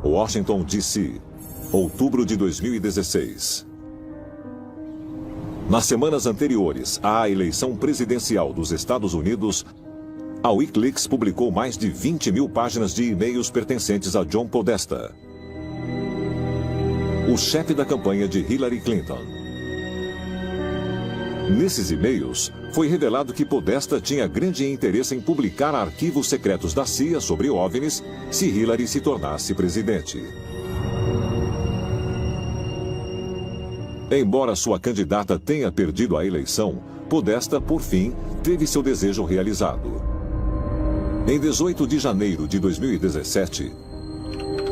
Washington, D.C., outubro de 2016. Nas semanas anteriores à eleição presidencial dos Estados Unidos, a Wikileaks publicou mais de 20.000 páginas de e-mails pertencentes a John Podesta, o chefe da campanha de Hillary Clinton. Nesses e-mails, foi revelado que Podesta tinha grande interesse em publicar arquivos secretos da CIA sobre OVNIs se Hillary se tornasse presidente. Embora sua candidata tenha perdido a eleição, Podesta, por fim, teve seu desejo realizado. Em 18 de janeiro de 2017,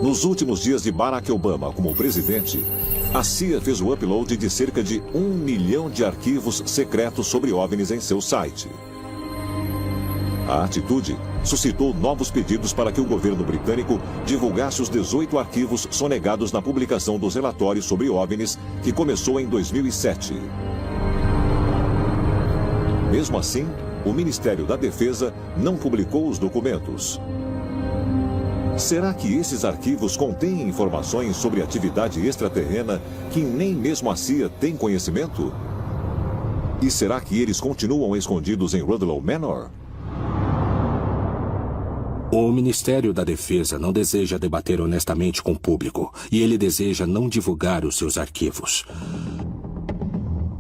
nos últimos dias de Barack Obama como presidente, a CIA fez o upload de cerca de 1 milhão de arquivos secretos sobre OVNIs em seu site. A atitude suscitou novos pedidos para que o governo britânico divulgasse os 18 arquivos sonegados na publicação dos relatórios sobre OVNIs, que começou em 2007. Mesmo assim, o Ministério da Defesa não publicou os documentos. Será que esses arquivos contêm informações sobre atividade extraterrena que nem mesmo a CIA tem conhecimento? E será que eles continuam escondidos em Rudloe Manor? O Ministério da Defesa não deseja debater honestamente com o público, e ele deseja não divulgar os seus arquivos.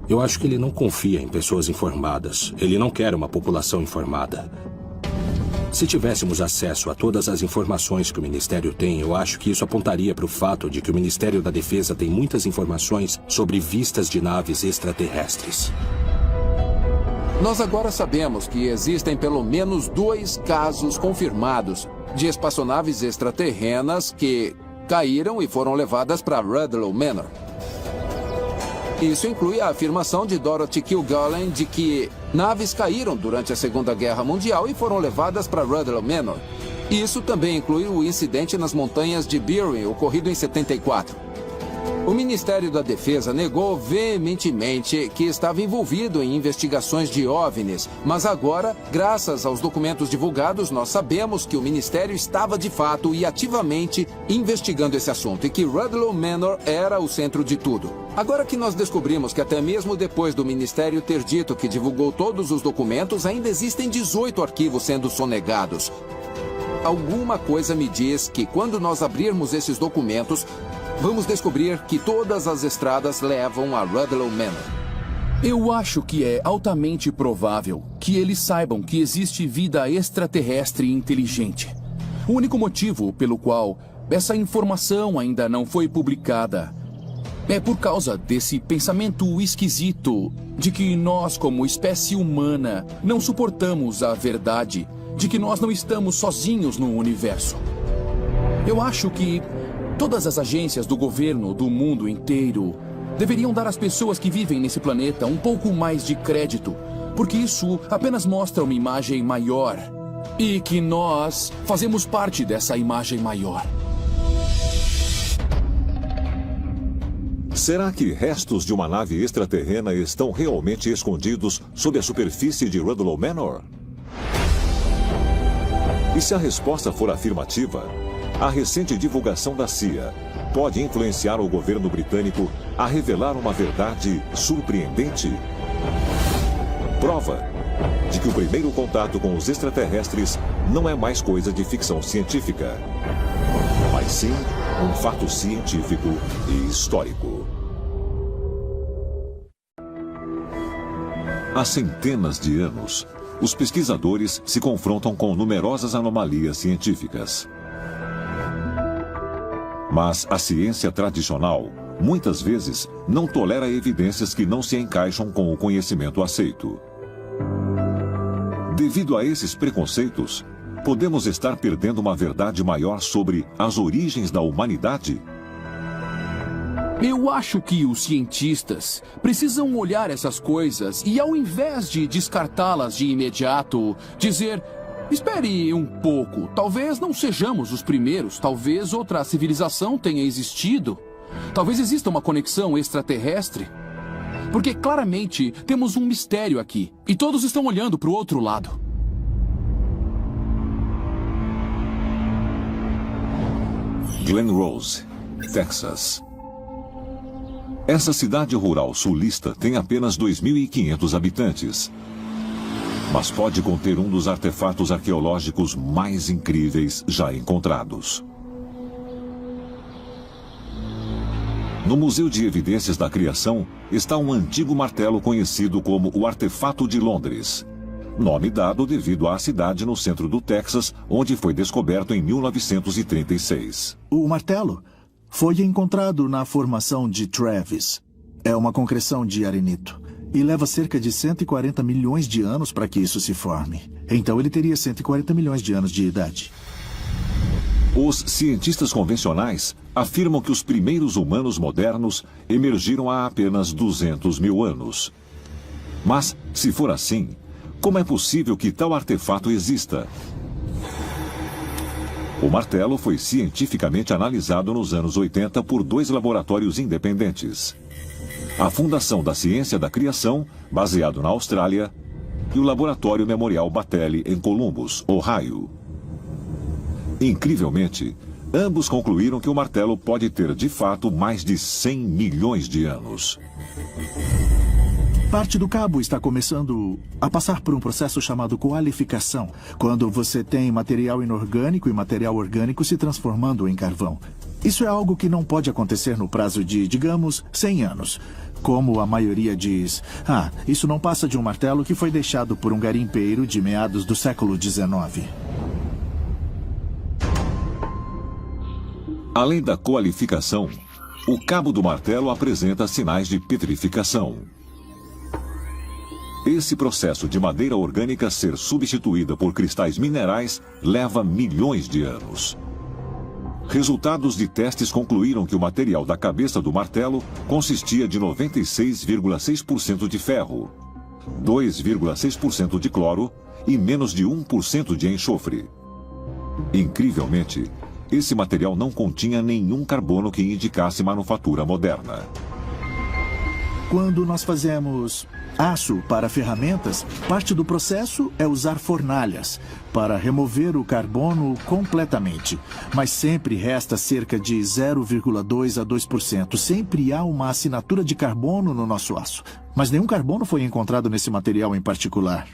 Eu acho que ele não confia em pessoas informadas. Ele não quer uma população informada. Se tivéssemos acesso a todas as informações que o Ministério tem, eu acho que isso apontaria para o fato de que o Ministério da Defesa tem muitas informações sobre vistas de naves extraterrestres. Nós agora sabemos que existem pelo menos 2 casos confirmados de espaçonaves extraterrenas que caíram e foram levadas para Rudloe Manor. Isso inclui a afirmação de Dorothy Kilgallen de que naves caíram durante a Segunda Guerra Mundial e foram levadas para Rudloe Manor. Isso também inclui o incidente nas montanhas de Bury, ocorrido em 74. O Ministério da Defesa negou veementemente que estava envolvido em investigações de OVNIs, mas agora, graças aos documentos divulgados, nós sabemos que o Ministério estava de fato e ativamente investigando esse assunto e que Rudloe Manor era o centro de tudo. Agora que nós descobrimos que até mesmo depois do Ministério ter dito que divulgou todos os documentos, ainda existem 18 arquivos sendo sonegados. Alguma coisa me diz que quando nós abrirmos esses documentos, vamos descobrir que todas as estradas levam a Rudloe Manor. Eu acho que é altamente provável que eles saibam que existe vida extraterrestre inteligente. O único motivo pelo qual essa informação ainda não foi publicada é por causa desse pensamento esquisito de que nós, como espécie humana, não suportamos a verdade de que nós não estamos sozinhos no universo. Eu acho que todas as agências do governo do mundo inteiro deveriam dar às pessoas que vivem nesse planeta um pouco mais de crédito, porque isso apenas mostra uma imagem maior e que nós fazemos parte dessa imagem maior. Será que restos de uma nave extraterrena estão realmente escondidos sob a superfície de Rudloe Manor? E se a resposta for afirmativa, a recente divulgação da CIA pode influenciar o governo britânico a revelar uma verdade surpreendente? Prova de que o primeiro contato com os extraterrestres não é mais coisa de ficção científica, mas sim um fato científico e histórico. Há centenas de anos, os pesquisadores se confrontam com numerosas anomalias científicas. Mas a ciência tradicional, muitas vezes, não tolera evidências que não se encaixam com o conhecimento aceito. Devido a esses preconceitos, podemos estar perdendo uma verdade maior sobre as origens da humanidade? Eu acho que os cientistas precisam olhar essas coisas e, ao invés de descartá-las de imediato, dizer: espere um pouco, talvez não sejamos os primeiros, talvez outra civilização tenha existido, talvez exista uma conexão extraterrestre. Porque claramente temos um mistério aqui e todos estão olhando para o outro lado. Glen Rose, Texas. Essa cidade rural sulista tem apenas 2.500 habitantes, mas pode conter um dos artefatos arqueológicos mais incríveis já encontrados. No Museu de Evidências da Criação está um antigo martelo conhecido como o Artefato de Londres, nome dado devido à cidade no centro do Texas, onde foi descoberto em 1936. O martelo foi encontrado na formação de Travis. É uma concreção de arenito. E leva cerca de 140 milhões de anos para que isso se forme. Então ele teria 140 milhões de anos de idade. Os cientistas convencionais afirmam que os primeiros humanos modernos emergiram há apenas 200 mil anos. Mas, se for assim, como é possível que tal artefato exista? O martelo foi cientificamente analisado nos anos 80 por 2 laboratórios independentes. A Fundação da Ciência da Criação, baseado na Austrália, e o Laboratório Memorial Battelli, em Columbus, Ohio. Incrivelmente, ambos concluíram que o martelo pode ter, de fato, mais de 100 milhões de anos. Parte do cabo está começando a passar por um processo chamado qualificação, quando você tem material inorgânico e material orgânico se transformando em carvão. Isso é algo que não pode acontecer no prazo de, digamos, 100 anos. Como a maioria diz, isso não passa de um martelo que foi deixado por um garimpeiro de meados do século XIX. Além da qualificação, o cabo do martelo apresenta sinais de petrificação. Esse processo de madeira orgânica ser substituída por cristais minerais leva milhões de anos. Resultados de testes concluíram que o material da cabeça do martelo consistia de 96,6% de ferro, 2,6% de cloro e menos de 1% de enxofre. Incrivelmente, esse material não continha nenhum carbono que indicasse manufatura moderna. Quando nós fazemos aço para ferramentas, parte do processo é usar fornalhas para remover o carbono completamente. Mas sempre resta cerca de 0,2% a 2%. Sempre há uma assinatura de carbono no nosso aço. Mas nenhum carbono foi encontrado nesse material em particular.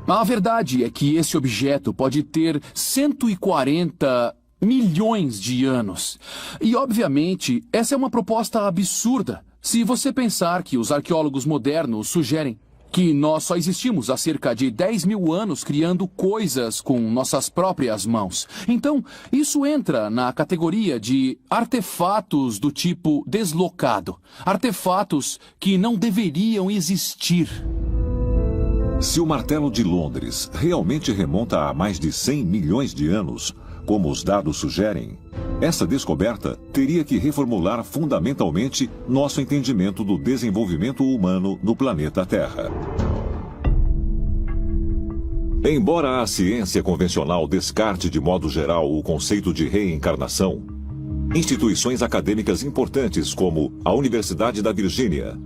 A verdade é que esse objeto pode ter 140 milhões de anos. E, obviamente, essa é uma proposta absurda. Se você pensar que os arqueólogos modernos sugerem que nós só existimos há cerca de 10 mil anos criando coisas com nossas próprias mãos. Então, isso entra na categoria de artefatos do tipo deslocado. Artefatos que não deveriam existir. Se o martelo de Londres realmente remonta a mais de 100 milhões de anos, como os dados sugerem, essa descoberta teria que reformular fundamentalmente nosso entendimento do desenvolvimento humano no planeta Terra. Embora a ciência convencional descarte de modo geral o conceito de reencarnação, instituições acadêmicas importantes como a Universidade da Virgínia,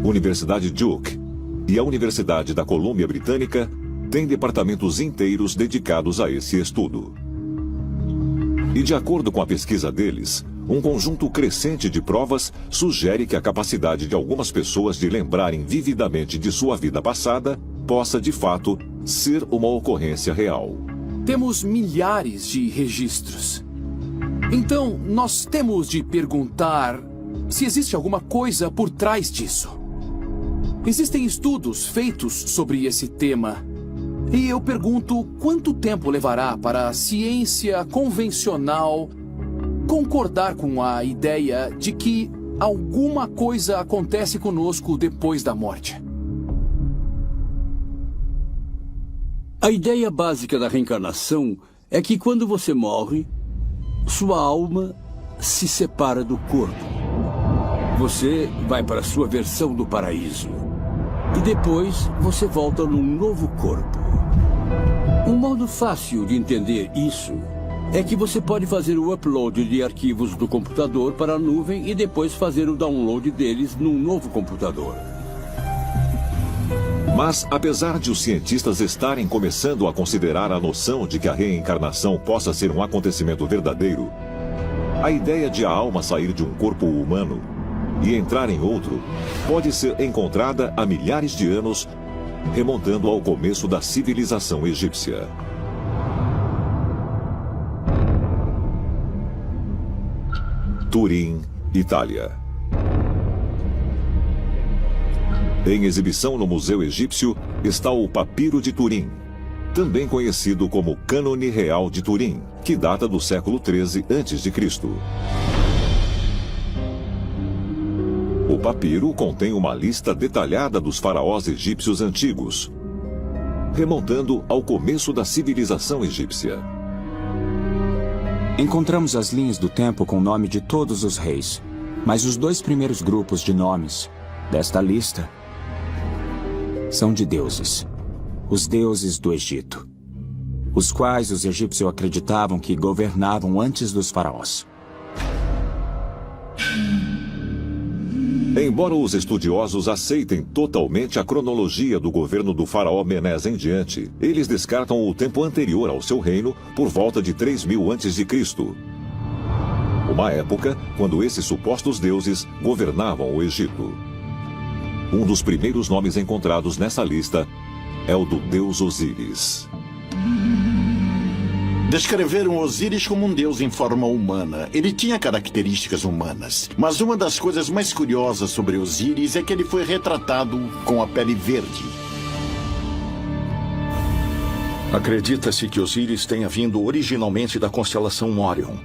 Universidade Duke e a Universidade da Colômbia Britânica têm departamentos inteiros dedicados a esse estudo. E de acordo com a pesquisa deles, um conjunto crescente de provas sugere que a capacidade de algumas pessoas de lembrarem vividamente de sua vida passada possa, de fato, ser uma ocorrência real. Temos milhares de registros. Então, nós temos de perguntar se existe alguma coisa por trás disso. Existem estudos feitos sobre esse tema. E eu pergunto, quanto tempo levará para a ciência convencional concordar com a ideia de que alguma coisa acontece conosco depois da morte? A ideia básica da reencarnação é que quando você morre, sua alma se separa do corpo. Você vai para a sua versão do paraíso. E depois você volta num novo corpo. Um modo fácil de entender isso é que você pode fazer o upload de arquivos do computador para a nuvem e depois fazer o download deles num novo computador. Mas, apesar de os cientistas estarem começando a considerar a noção de que a reencarnação possa ser um acontecimento verdadeiro, A ideia de a alma sair de um corpo humano e entrar em outro pode ser encontrada há milhares de anos, remontando ao começo da civilização egípcia. Turim, Itália. Em exibição no Museu Egípcio está o Papiro de Turim, também conhecido como Cânone Real de Turim, que data do século XIII a.C. O papiro contém uma lista detalhada dos faraós egípcios antigos, remontando ao começo da civilização egípcia. Encontramos as linhas do tempo com o nome de todos os reis, mas os 2 primeiros grupos de nomes desta lista são de deuses, os deuses do Egito, os quais os egípcios acreditavam que governavam antes dos faraós. Embora os estudiosos aceitem totalmente a cronologia do governo do faraó Menés em diante, eles descartam o tempo anterior ao seu reino por volta de 3000 a.C., uma época quando esses supostos deuses governavam o Egito. Um dos primeiros nomes encontrados nessa lista é o do deus Osíris. Descreveram Osíris como um deus em forma humana. Ele tinha características humanas. Mas uma das coisas mais curiosas sobre Osíris é que ele foi retratado com a pele verde. Acredita-se que Osíris tenha vindo originalmente da constelação Órion.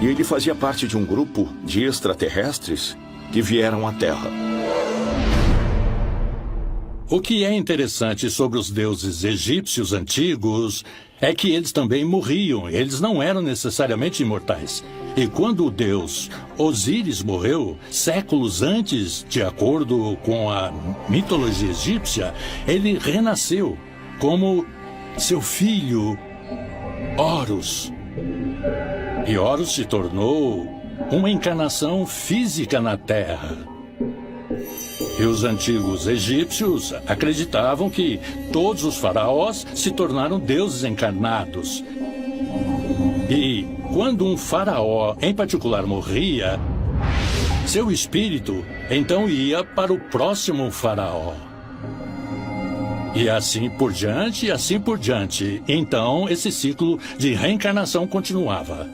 E ele fazia parte de um grupo de extraterrestres que vieram à Terra. O que é interessante sobre os deuses egípcios antigos é que eles também morriam. Eles não eram necessariamente imortais. E quando o deus Osíris morreu, séculos antes, de acordo com a mitologia egípcia, ele renasceu como seu filho Horus. E Horus se tornou uma encarnação física na Terra. E os antigos egípcios acreditavam que todos os faraós se tornaram deuses encarnados. E quando um faraó, em particular, morria, seu espírito então ia para o próximo faraó. E assim por diante, e assim por diante. Então, esse ciclo de reencarnação continuava.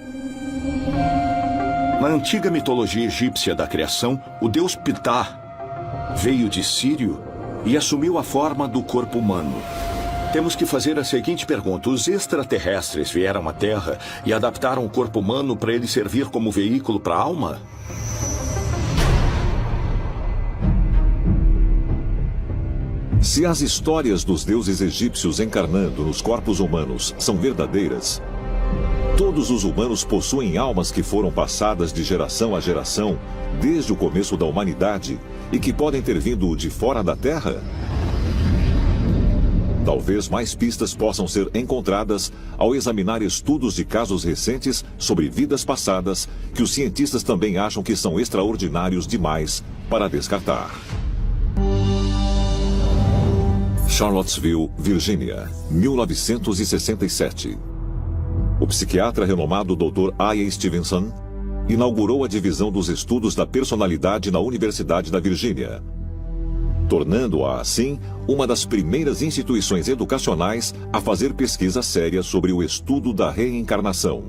Na antiga mitologia egípcia da criação, o deus Ptah veio de Sírio e assumiu a forma do corpo humano. Temos que fazer a seguinte pergunta: os extraterrestres vieram à Terra e adaptaram o corpo humano para ele servir como veículo para a alma? Se as histórias dos deuses egípcios encarnando nos corpos humanos são verdadeiras, todos os humanos possuem almas que foram passadas de geração a geração, desde o começo da humanidade, e que podem ter vindo de fora da Terra? Talvez mais pistas possam ser encontradas ao examinar estudos de casos recentes sobre vidas passadas que os cientistas também acham que são extraordinários demais para descartar. Charlottesville, Virgínia, 1967. O psiquiatra renomado Dr. I.A. Stevenson inaugurou a divisão dos estudos da personalidade na Universidade da Virgínia, tornando-a, assim, uma das primeiras instituições educacionais a fazer pesquisa séria sobre o estudo da reencarnação.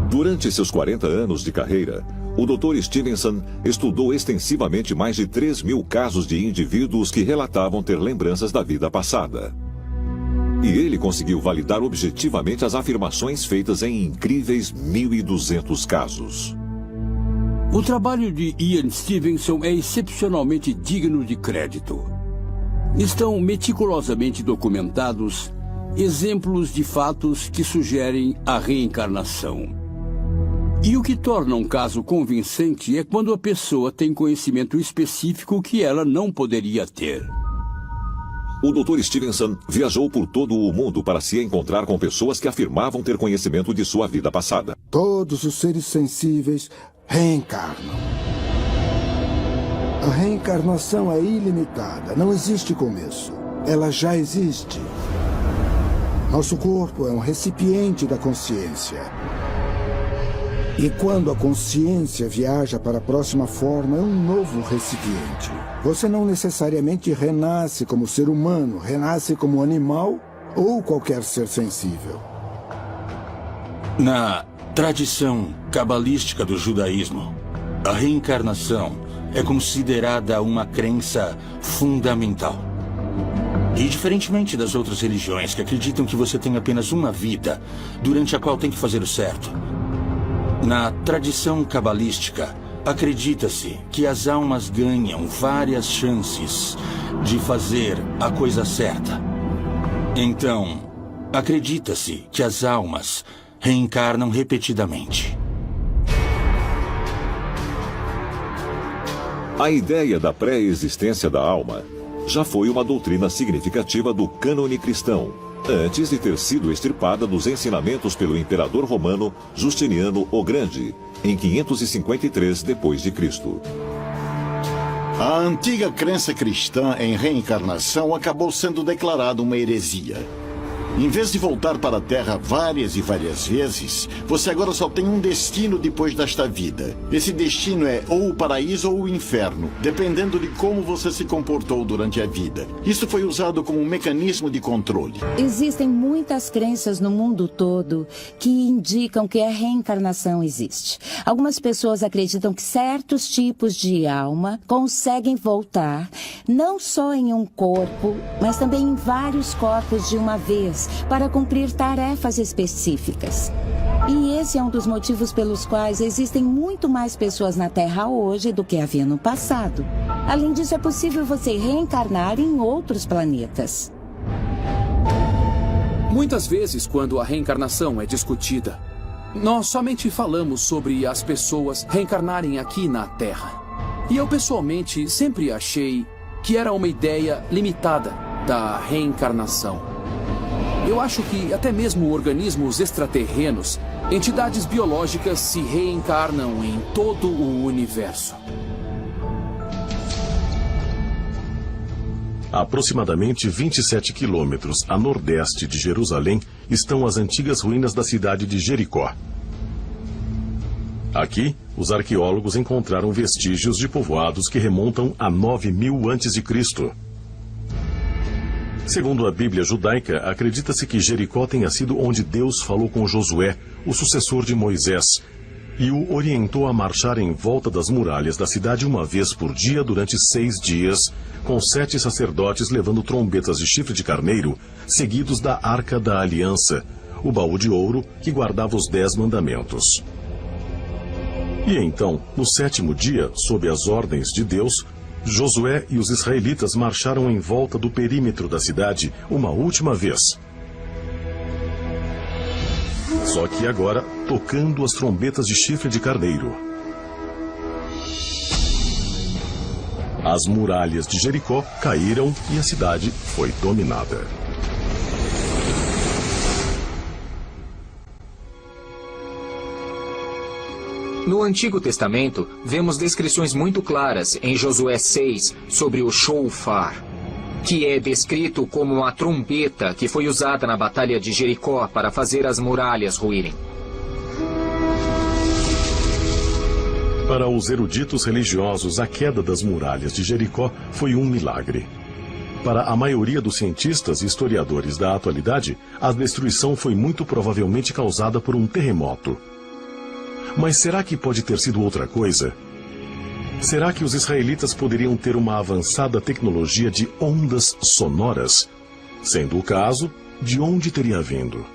Durante seus 40 anos de carreira, o Dr. Stevenson estudou extensivamente mais de 3.000 casos de indivíduos que relatavam ter lembranças da vida passada. E ele conseguiu validar objetivamente as afirmações feitas em incríveis 1.200 casos. O trabalho de Ian Stevenson é excepcionalmente digno de crédito. Estão meticulosamente documentados exemplos de fatos que sugerem a reencarnação. E o que torna um caso convincente é quando a pessoa tem conhecimento específico que ela não poderia ter. O Dr. Stevenson viajou por todo o mundo para se encontrar com pessoas que afirmavam ter conhecimento de sua vida passada. Todos os seres sensíveis reencarnam. A reencarnação é ilimitada, não existe começo. Ela já existe. Nosso corpo é um recipiente da consciência. E quando a consciência viaja para a próxima forma, é um novo recipiente. Você não necessariamente renasce como ser humano, renasce como animal ou qualquer ser sensível. Na tradição cabalística do judaísmo, a reencarnação é considerada uma crença fundamental. E diferentemente das outras religiões que acreditam que você tem apenas uma vida, durante a qual tem que fazer o certo, na tradição cabalística, acredita-se que as almas ganham várias chances de fazer a coisa certa. Então, acredita-se que as almas reencarnam repetidamente. A ideia da pré-existência da alma já foi uma doutrina significativa do cânone cristão, antes de ter sido extirpada dos ensinamentos pelo imperador romano Justiniano o Grande, em 553 d.C. A antiga crença cristã em reencarnação acabou sendo declarada uma heresia. Em vez de voltar para a Terra várias e várias vezes, você agora só tem um destino depois desta vida. Esse destino é ou o paraíso ou o inferno, dependendo de como você se comportou durante a vida. Isso foi usado como um mecanismo de controle. Existem muitas crenças no mundo todo que indicam que a reencarnação existe. Algumas pessoas acreditam que certos tipos de alma conseguem voltar, não só em um corpo, mas também em vários corpos de uma vez, para cumprir tarefas específicas. E esse é um dos motivos pelos quais existem muito mais pessoas na Terra hoje do que havia no passado. Além disso, é possível você reencarnar em outros planetas. Muitas vezes, quando a reencarnação é discutida, nós somente falamos sobre as pessoas reencarnarem aqui na Terra. E eu, pessoalmente, sempre achei que era uma ideia limitada da reencarnação. Eu acho que até mesmo organismos extraterrenos, entidades biológicas, se reencarnam em todo o universo. A aproximadamente 27 quilômetros a nordeste de Jerusalém estão as antigas ruínas da cidade de Jericó. Aqui, os arqueólogos encontraram vestígios de povoados que remontam a 9000 a.C. Segundo a Bíblia judaica, acredita-se que Jericó tenha sido onde Deus falou com Josué, o sucessor de Moisés, e o orientou a marchar em volta das muralhas da cidade uma vez por dia durante 6 dias, com 7 sacerdotes levando trombetas de chifre de carneiro, seguidos da Arca da Aliança, o baú de ouro que guardava os 10 mandamentos. E então, no 7º dia, sob as ordens de Deus, Josué e os israelitas marcharam em volta do perímetro da cidade uma última vez. Só que agora, tocando as trombetas de chifre de carneiro. As muralhas de Jericó caíram e a cidade foi dominada. No Antigo Testamento, vemos descrições muito claras em Josué 6 sobre o shofar, que é descrito como uma trombeta que foi usada na Batalha de Jericó para fazer as muralhas ruírem. Para os eruditos religiosos, a queda das muralhas de Jericó foi um milagre. Para a maioria dos cientistas e historiadores da atualidade, a destruição foi muito provavelmente causada por um terremoto. Mas será que pode ter sido outra coisa? Será que os israelitas poderiam ter uma avançada tecnologia de ondas sonoras? Sendo o caso, de onde teria vindo?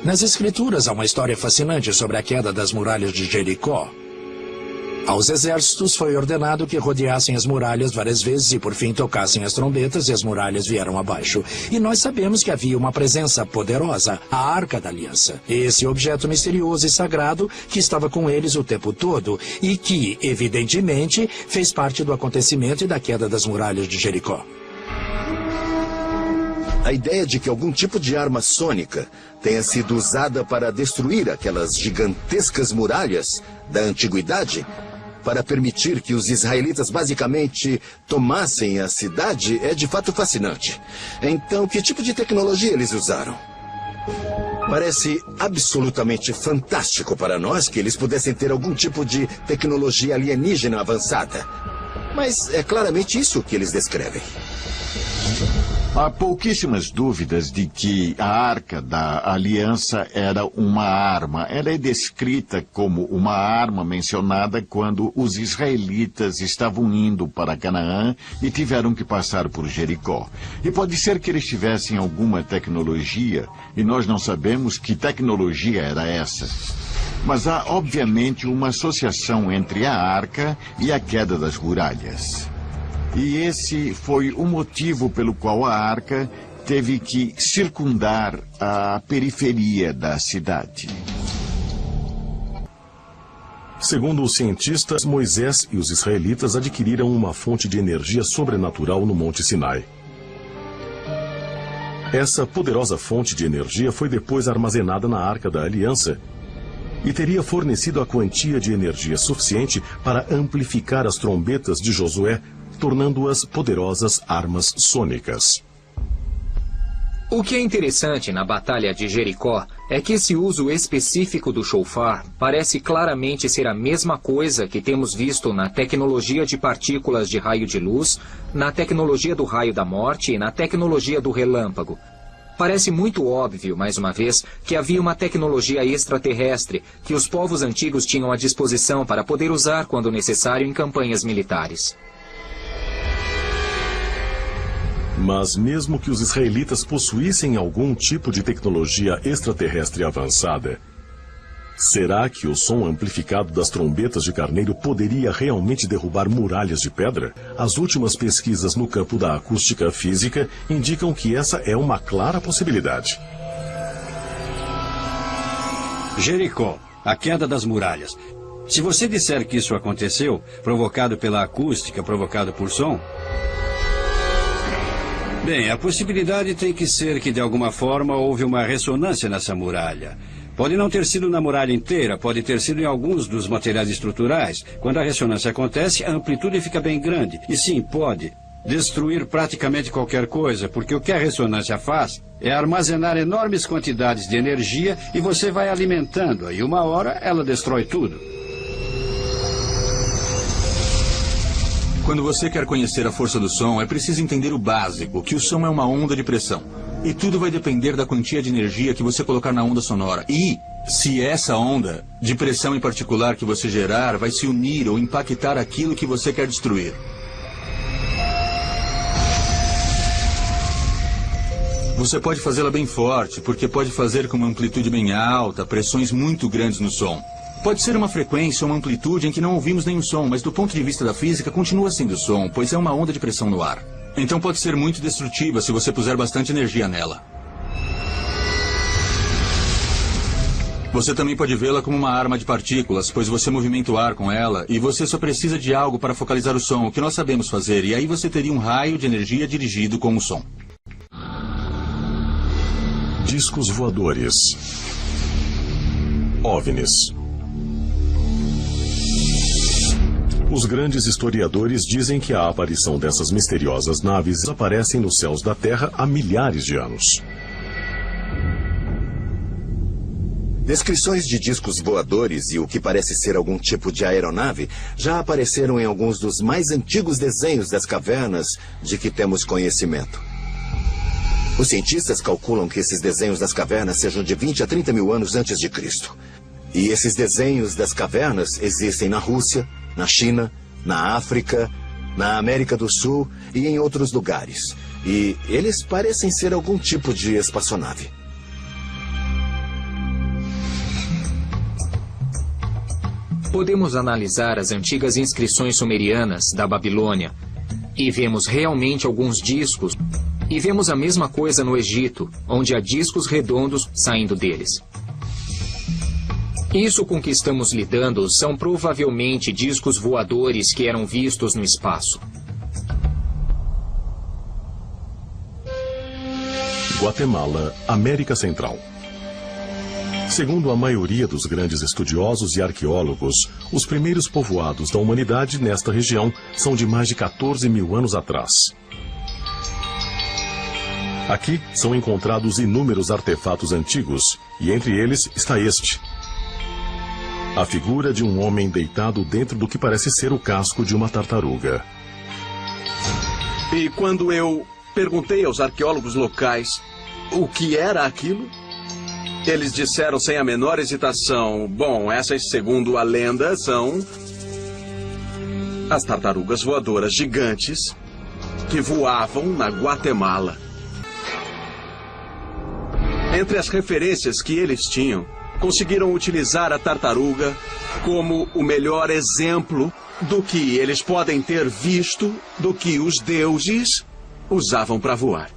Nas Escrituras há uma história fascinante sobre a queda das muralhas de Jericó. Aos exércitos foi ordenado que rodeassem as muralhas várias vezes e por fim tocassem as trombetas e as muralhas vieram abaixo. E nós sabemos que havia uma presença poderosa, a Arca da Aliança. Esse objeto misterioso e sagrado que estava com eles o tempo todo e que, evidentemente, fez parte do acontecimento e da queda das muralhas de Jericó. A ideia de que algum tipo de arma sônica tenha sido usada para destruir aquelas gigantescas muralhas da antiguidade, para permitir que os israelitas basicamente tomassem a cidade, é de fato fascinante. Então, que tipo de tecnologia eles usaram? Parece absolutamente fantástico para nós que eles pudessem ter algum tipo de tecnologia alienígena avançada. Mas é claramente isso que eles descrevem. Há pouquíssimas dúvidas de que a Arca da Aliança era uma arma. Ela é descrita como uma arma mencionada quando os israelitas estavam indo para Canaã e tiveram que passar por Jericó. E pode ser que eles tivessem alguma tecnologia e nós não sabemos que tecnologia era essa. Mas há, obviamente, uma associação entre a Arca e a queda das muralhas. E esse foi o motivo pelo qual a Arca teve que circundar a periferia da cidade. Segundo os cientistas, Moisés e os israelitas adquiriram uma fonte de energia sobrenatural no Monte Sinai. Essa poderosa fonte de energia foi depois armazenada na Arca da Aliança e teria fornecido a quantia de energia suficiente para amplificar as trombetas de Josué, tornando-as poderosas armas sônicas. O que é interessante na Batalha de Jericó é que esse uso específico do shofar parece claramente ser a mesma coisa que temos visto na tecnologia de partículas de raio de luz, na tecnologia do raio da morte e na tecnologia do relâmpago. Parece muito óbvio, mais uma vez, que havia uma tecnologia extraterrestre que os povos antigos tinham à disposição para poder usar quando necessário em campanhas militares. Mas mesmo que os israelitas possuíssem algum tipo de tecnologia extraterrestre avançada, será que o som amplificado das trombetas de carneiro poderia realmente derrubar muralhas de pedra? As últimas pesquisas no campo da acústica física indicam que essa é uma clara possibilidade. Jericó, a queda das muralhas. Se você disser que isso aconteceu, provocado pela acústica, provocado por som... Bem, a possibilidade tem que ser que de alguma forma houve uma ressonância nessa muralha. Pode não ter sido na muralha inteira, pode ter sido em alguns dos materiais estruturais. Quando a ressonância acontece, a amplitude fica bem grande. E sim, pode destruir praticamente qualquer coisa, porque o que a ressonância faz é armazenar enormes quantidades de energia e você vai alimentando-a, e uma hora ela destrói tudo. Quando você quer conhecer a força do som, é preciso entender o básico, que o som é uma onda de pressão. E tudo vai depender da quantia de energia que você colocar na onda sonora. E se essa onda de pressão em particular que você gerar vai se unir ou impactar aquilo que você quer destruir. Você pode fazê-la bem forte, porque pode fazer com uma amplitude bem alta, pressões muito grandes no som. Pode ser uma frequência ou uma amplitude em que não ouvimos nenhum som, mas do ponto de vista da física continua sendo som, pois é uma onda de pressão no ar. Então pode ser muito destrutiva se você puser bastante energia nela. Você também pode vê-la como uma arma de partículas, pois você movimenta o ar com ela e você só precisa de algo para focalizar o som, o que nós sabemos fazer, e aí você teria um raio de energia dirigido com o som. Discos voadores. OVNIs. Os grandes historiadores dizem que a aparição dessas misteriosas naves aparecem nos céus da Terra há milhares de anos. Descrições de discos voadores e o que parece ser algum tipo de aeronave já apareceram em alguns dos mais antigos desenhos das cavernas de que temos conhecimento. Os cientistas calculam que esses desenhos das cavernas sejam de 20 a 30 mil anos antes de Cristo. E esses desenhos das cavernas existem na Rússia, na China, na África, na América do Sul e em outros lugares. E eles parecem ser algum tipo de espaçonave. Podemos analisar as antigas inscrições sumerianas da Babilônia e vemos realmente alguns discos. E vemos a mesma coisa no Egito, onde há discos redondos saindo deles. Isso com que estamos lidando são provavelmente discos voadores que eram vistos no espaço. Guatemala, América Central. Segundo a maioria dos grandes estudiosos e arqueólogos, os primeiros povoados da humanidade nesta região são de mais de 14 mil anos atrás. Aqui são encontrados inúmeros artefatos antigos, e entre eles está este. A figura de um homem deitado dentro do que parece ser o casco de uma tartaruga. E quando eu perguntei aos arqueólogos locais o que era aquilo, eles disseram sem a menor hesitação: bom, essas, segundo a lenda, são as tartarugas voadoras gigantes que voavam na Guatemala. Entre as referências que eles tinham, conseguiram utilizar a tartaruga como o melhor exemplo do que eles podem ter visto do que os deuses usavam para voar.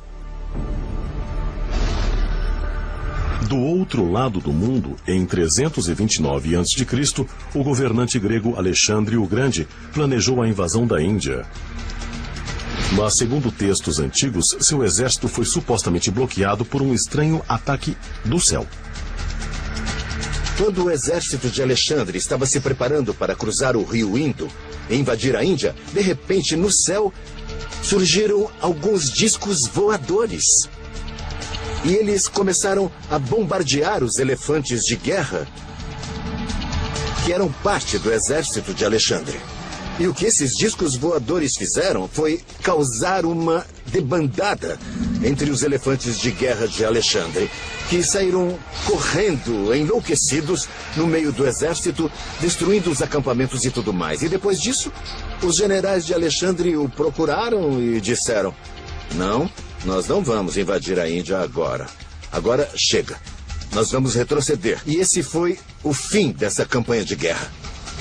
Do outro lado do mundo, em 329 a.C., o governante grego Alexandre o Grande planejou a invasão da Índia. Mas, segundo textos antigos, seu exército foi supostamente bloqueado por um estranho ataque do céu. Quando o exército de Alexandre estava se preparando para cruzar o rio Indo e invadir a Índia, de repente, no céu, surgiram alguns discos voadores. E eles começaram a bombardear os elefantes de guerra que eram parte do exército de Alexandre. E o que esses discos voadores fizeram foi causar uma debandada entre os elefantes de guerra de Alexandre, que saíram correndo, enlouquecidos, no meio do exército, destruindo os acampamentos e tudo mais. E depois disso, os generais de Alexandre o procuraram e disseram: não, nós não vamos invadir a Índia agora. Agora chega. Nós vamos retroceder. E esse foi o fim dessa campanha de guerra.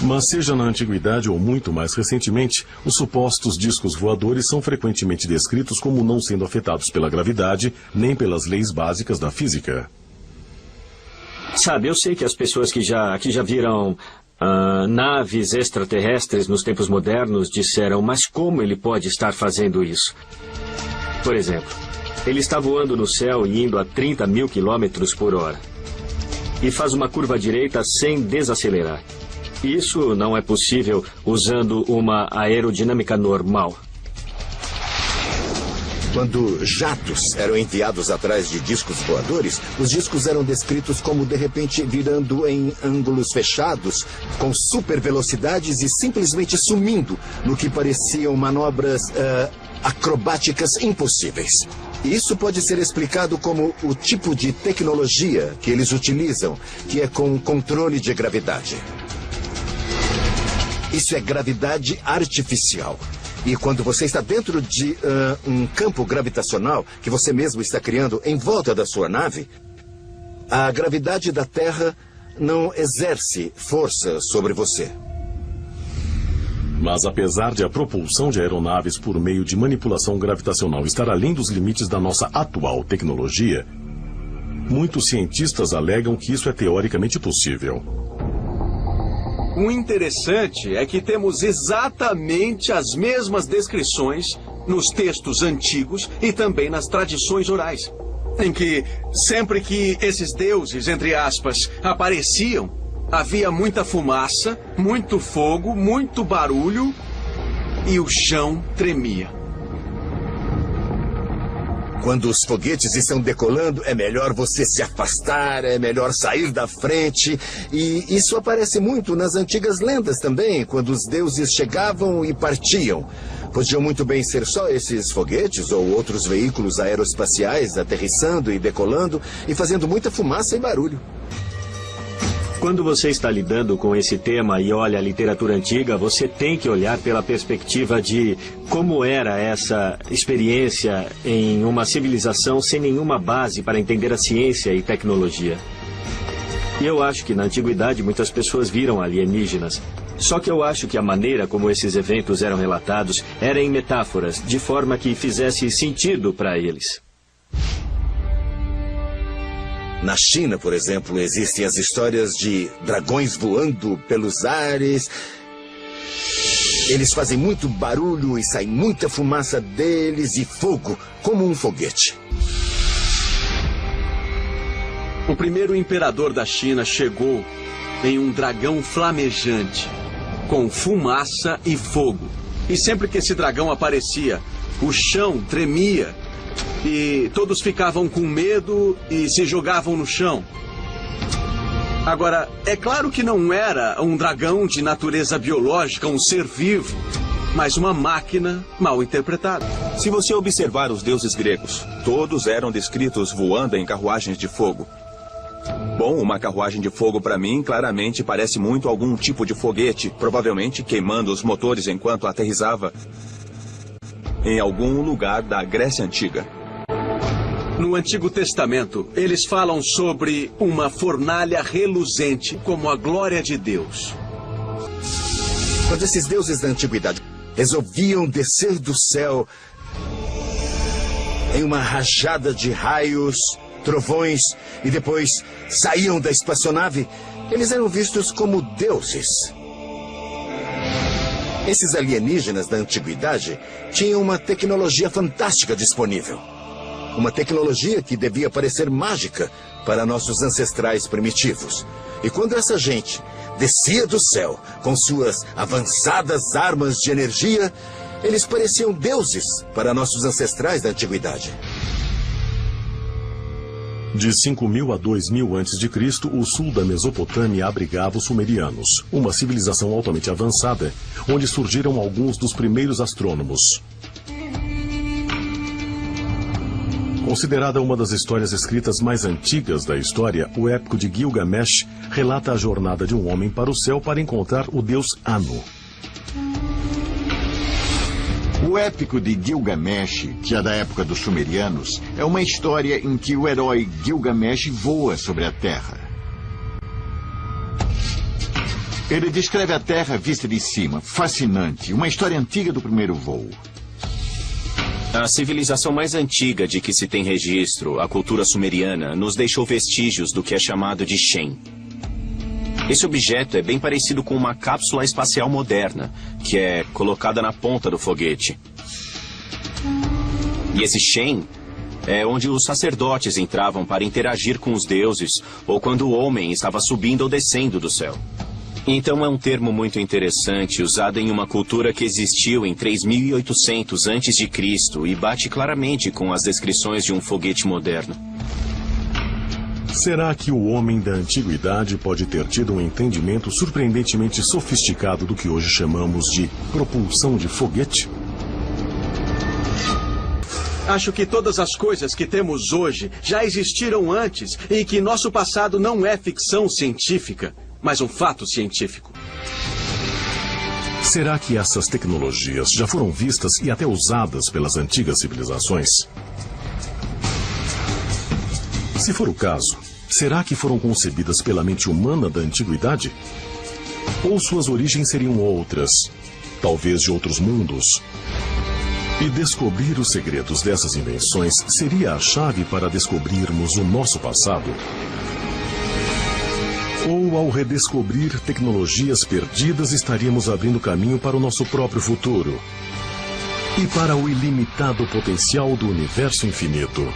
Mas seja na antiguidade ou muito mais recentemente, os supostos discos voadores são frequentemente descritos como não sendo afetados pela gravidade nem pelas leis básicas da física. Sabe, eu sei que as pessoas que já viram naves extraterrestres nos tempos modernos disseram: mas como ele pode estar fazendo isso? Por exemplo, ele está voando no céu e indo a 30 mil quilômetros por hora. E faz uma curva à direita sem desacelerar. Isso não é possível usando uma aerodinâmica normal. Quando jatos eram enviados atrás de discos voadores, os discos eram descritos como, de repente, virando em ângulos fechados, com super velocidades e simplesmente sumindo no que pareciam manobras acrobáticas impossíveis. Isso pode ser explicado como o tipo de tecnologia que eles utilizam, que é com controle de gravidade. Isso é gravidade artificial. E quando você está dentro de um campo gravitacional que você mesmo está criando em volta da sua nave, a gravidade da Terra não exerce força sobre você. Mas apesar de a propulsão de aeronaves por meio de manipulação gravitacional estar além dos limites da nossa atual tecnologia, muitos cientistas alegam que isso é teoricamente possível. O interessante é que temos exatamente as mesmas descrições nos textos antigos e também nas tradições orais, em que sempre que esses deuses, entre aspas, apareciam, havia muita fumaça, muito fogo, muito barulho e o chão tremia. Quando os foguetes estão decolando, é melhor você se afastar, é melhor sair da frente. E isso aparece muito nas antigas lendas também, quando os deuses chegavam e partiam. Podiam muito bem ser só esses foguetes ou outros veículos aeroespaciais aterrissando e decolando e fazendo muita fumaça e barulho. Quando você está lidando com esse tema e olha a literatura antiga, você tem que olhar pela perspectiva de como era essa experiência em uma civilização sem nenhuma base para entender a ciência e tecnologia. E eu acho que na antiguidade muitas pessoas viram alienígenas. Só que eu acho que a maneira como esses eventos eram relatados era em metáforas, de forma que fizesse sentido para eles. Na China, por exemplo, existem as histórias de dragões voando pelos ares. Eles fazem muito barulho e sai muita fumaça deles e fogo, como um foguete. O primeiro imperador da China chegou em um dragão flamejante, com fumaça e fogo. E sempre que esse dragão aparecia, o chão tremia E todos ficavam com medo e se jogavam no chão. Agora, é claro que não era um dragão de natureza biológica, um ser vivo, mas uma máquina mal interpretada. Se você observar os deuses gregos, todos eram descritos voando em carruagens de fogo. Bom, uma carruagem de fogo para mim claramente parece muito algum tipo de foguete, provavelmente queimando os motores enquanto aterrissava em algum lugar da Grécia Antiga. No Antigo Testamento, eles falam sobre uma fornalha reluzente como a glória de Deus. Quando esses deuses da antiguidade resolviam descer do céu em uma rajada de raios, trovões e depois saíam da espaçonave, eles eram vistos como deuses. Esses alienígenas da antiguidade tinham uma tecnologia fantástica disponível. Uma tecnologia que devia parecer mágica para nossos ancestrais primitivos. E quando essa gente descia do céu com suas avançadas armas de energia, eles pareciam deuses para nossos ancestrais da antiguidade. De 5.000 a 2.000 a.C., o sul da Mesopotâmia abrigava os sumerianos, uma civilização altamente avançada, onde surgiram alguns dos primeiros astrônomos. Considerada uma das histórias escritas mais antigas da história, o épico de Gilgamesh relata a jornada de um homem para o céu para encontrar o deus Anu. O épico de Gilgamesh, que é da época dos sumerianos, é uma história em que o herói Gilgamesh voa sobre a Terra. Ele descreve a Terra vista de cima, fascinante, uma história antiga do primeiro voo. A civilização mais antiga de que se tem registro, a cultura sumeriana, nos deixou vestígios do que é chamado de Shem. Esse objeto é bem parecido com uma cápsula espacial moderna, que é colocada na ponta do foguete. E esse Shem é onde os sacerdotes entravam para interagir com os deuses, ou quando o homem estava subindo ou descendo do céu. Então é um termo muito interessante, usado em uma cultura que existiu em 3.800 a.C. e bate claramente com as descrições de um foguete moderno. Será que o homem da antiguidade pode ter tido um entendimento surpreendentemente sofisticado do que hoje chamamos de propulsão de foguete? Acho que todas as coisas que temos hoje já existiram antes e que nosso passado não é ficção científica, mas um fato científico. Será que essas tecnologias já foram vistas e até usadas pelas antigas civilizações? Se for o caso, será que foram concebidas pela mente humana da antiguidade? Ou suas origens seriam outras, talvez de outros mundos? E descobrir os segredos dessas invenções seria a chave para descobrirmos o nosso passado? Ou, ao redescobrir tecnologias perdidas, estaríamos abrindo caminho para o nosso próprio futuro? E para o ilimitado potencial do universo infinito?